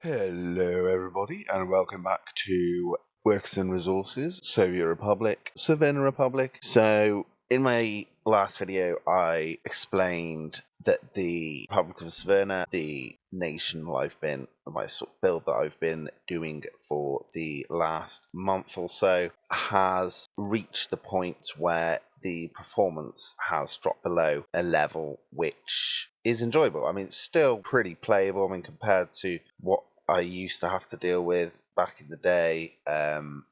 Hello, everybody, and welcome back to Works and Resources, Soviet Republic, Savannah Republic. So, in my last video, I explained that the Republic of Savannah, the nation I've been, my sort of build that I've been doing for the last month or so, has reached the point where the performance has dropped below a level which is enjoyable. I mean, it's still pretty playable. I mean, compared to what I used to have to deal with back in the day on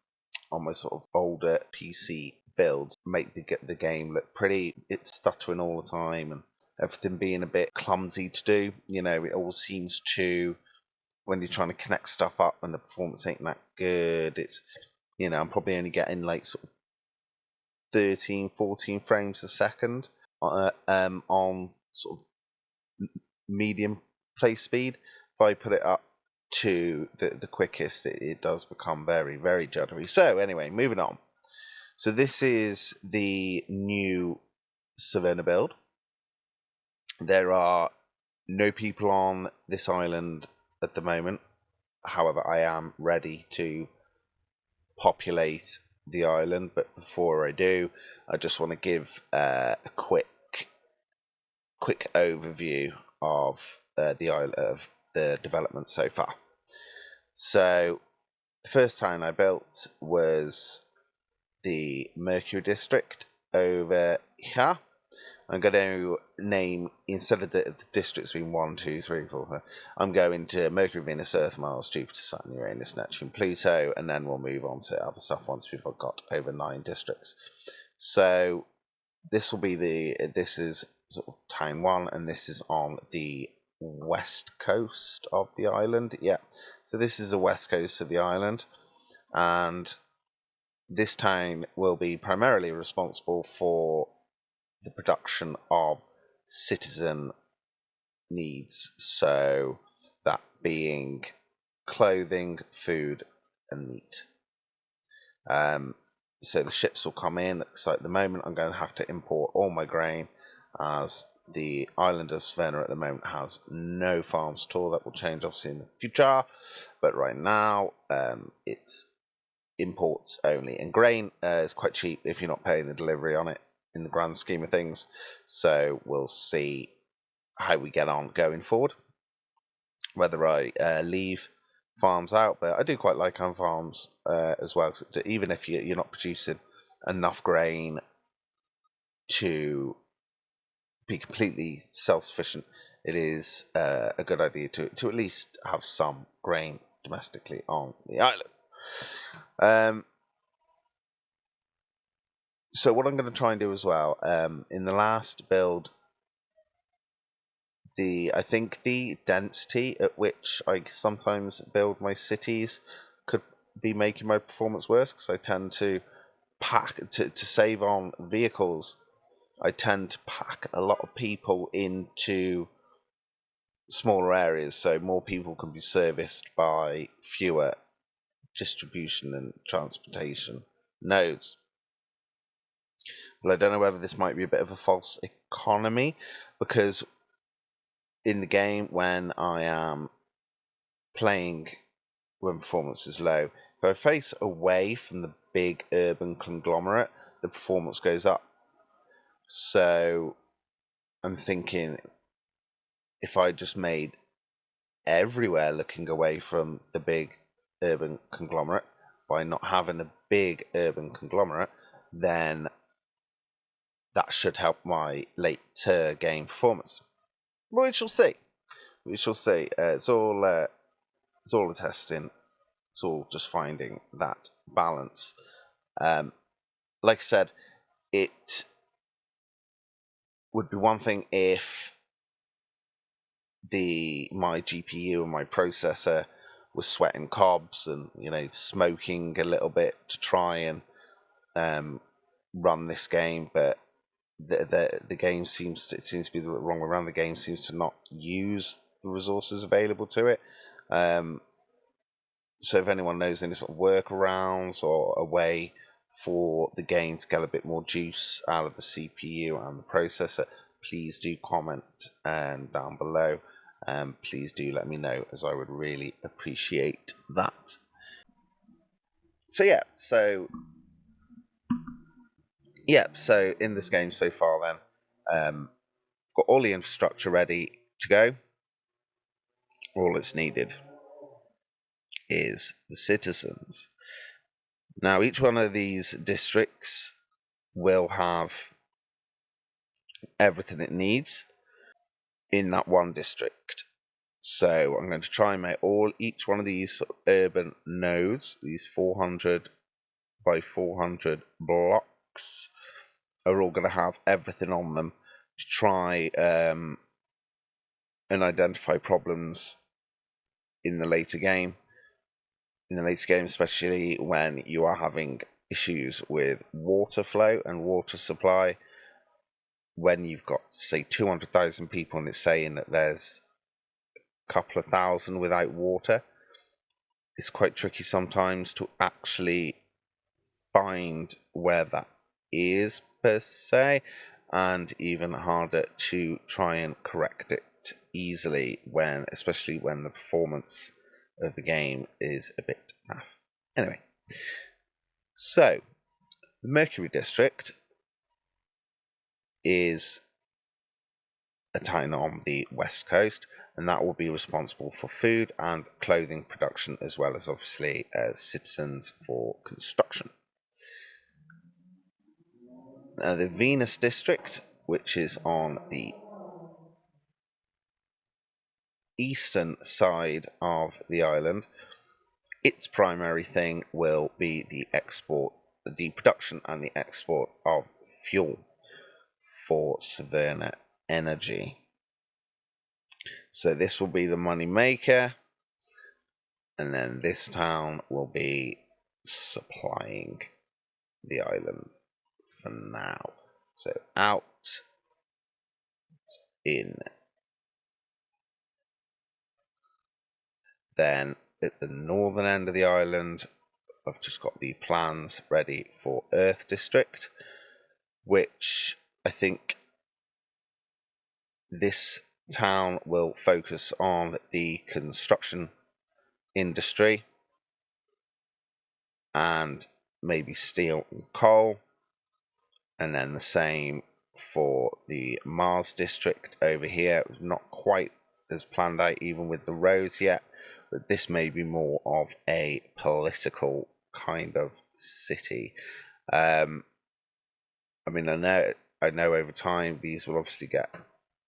my sort of older PC builds, make the game look pretty. It's stuttering all the time and everything being a bit clumsy to do. You know, it all seems to, when you're trying to connect stuff up and the performance ain't that good, it's, you know, I'm probably only getting like sort of 13, 14 frames a second on sort of medium play speed. If I put it up to the quickest, it does become very, very juddery. So anyway, moving on. So this is the new Savannah build. There are no people on this island at the moment. However, I am ready to populate the island, but before I do, I just want to give a quick overview of the island, of the development so far. So the first town I built was the Mercury District over here. I'm going to name, instead of the districts being 1, 2, 3, 4, 5, I'm going to Mercury, Venus, Earth, Mars, Jupiter, Saturn, Uranus, Neptune, Pluto, and then we'll move on to other stuff once we've got over 9 districts. So this will be this is sort of town 1, and this is on the west coast of the island. Yeah, so this is the west coast of the island, and this town will be primarily responsible for the production of citizen needs, so that being clothing, food, and meat. So the ships will come in. So at the moment, I'm going to have to import all my grain, as the island of Savannah at the moment has no farms at all. That will change obviously in the future, but right now it's imports only, and grain is quite cheap if you're not paying the delivery on it in the grand scheme of things. So we'll see how we get on going forward, whether I leave farms out, but I do quite like on farms as well, even if you're not producing enough grain to be completely self-sufficient, it is a good idea to at least have some grain domestically on the island. So what I'm going to try and do as well, in the last build, I think the density at which I sometimes build my cities could be making my performance worse, because I tend to pack, to save on vehicles, I tend to pack a lot of people into smaller areas, so more people can be serviced by fewer distribution and transportation nodes. But I don't know whether this might be a bit of a false economy, because in the game, when I am playing when performance is low, if I face away from the big urban conglomerate, the performance goes up. So I'm thinking, if I just made everywhere looking away from the big urban conglomerate, by not having a big urban conglomerate, then that should help my later game performance. Well, we shall see. We shall see. It's all a testing. It's all just finding that balance. Like I said, it would be one thing if my GPU and my processor was sweating cobs and, you know, smoking a little bit to try and run this game, but the game seems to be the wrong way around. The game seems to not use the resources available to it. So if anyone knows any sort of workarounds or a way for the game to get a bit more juice out of the CPU and the processor, please do comment down below. please do let me know, as I would really appreciate that. So in this game so far then, I've got all the infrastructure ready to go. All that's needed is the citizens. Now, each one of these districts will have everything it needs in that one district. So I'm going to try and make each one of these urban nodes, these 400 by 400 blocks, are all going to have everything on them to try and identify problems in the later game. Especially when you are having issues with water flow and water supply. When you've got, say, 200,000 people and it's saying that there's a couple of thousand without water, it's quite tricky sometimes to actually find where that is, per se, and even harder to try and correct it easily, especially when the performance of the game is a bit naff. Anyway, so the Mercury District is a town on the west coast, and that will be responsible for food and clothing production, as well as obviously citizens for construction. The Venus District, which is on the eastern side of the island, its primary thing will be the production and the export of fuel for Severna Energy. So this will be the money maker, and then this town will be supplying the island for now. So out, in. Then at the northern end of the island, I've just got the plans ready for Earth District, which I think this town will focus on the construction industry and maybe steel and coal, and then the same for the Mars District over here. It was not quite as planned out even with the roads yet, but this may be more of a political kind of city. I mean, I know over time these will obviously get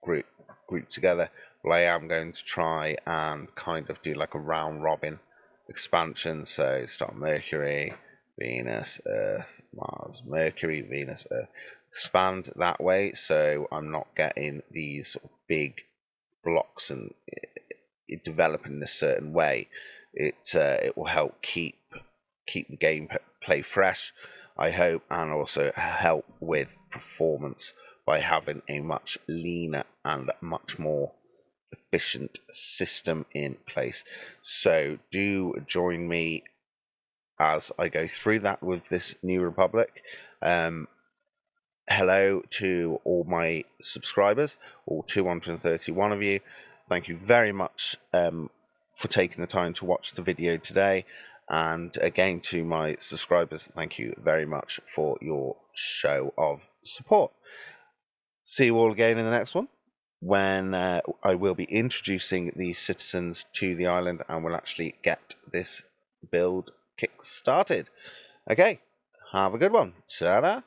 grouped together, but I am going to try and kind of do like a round robin expansion. So start Mercury, Venus, Earth, Mars, Mercury, Venus, Earth. Expand that way, so I'm not getting these sort of big blocks and it developing in a certain way. It will help keep the gameplay fresh, I hope, and also help with performance by having a much leaner and much more efficient system in place. So do join me as I go through that with this New Republic. Hello to all my subscribers, all 231 of you. Thank you very much for taking the time to watch the video today. And again, to my subscribers, thank you very much for your show of support. See you all again in the next one, when I will be introducing the citizens to the island and we'll actually get this build kick-started. Okay, have a good one. Ta-da!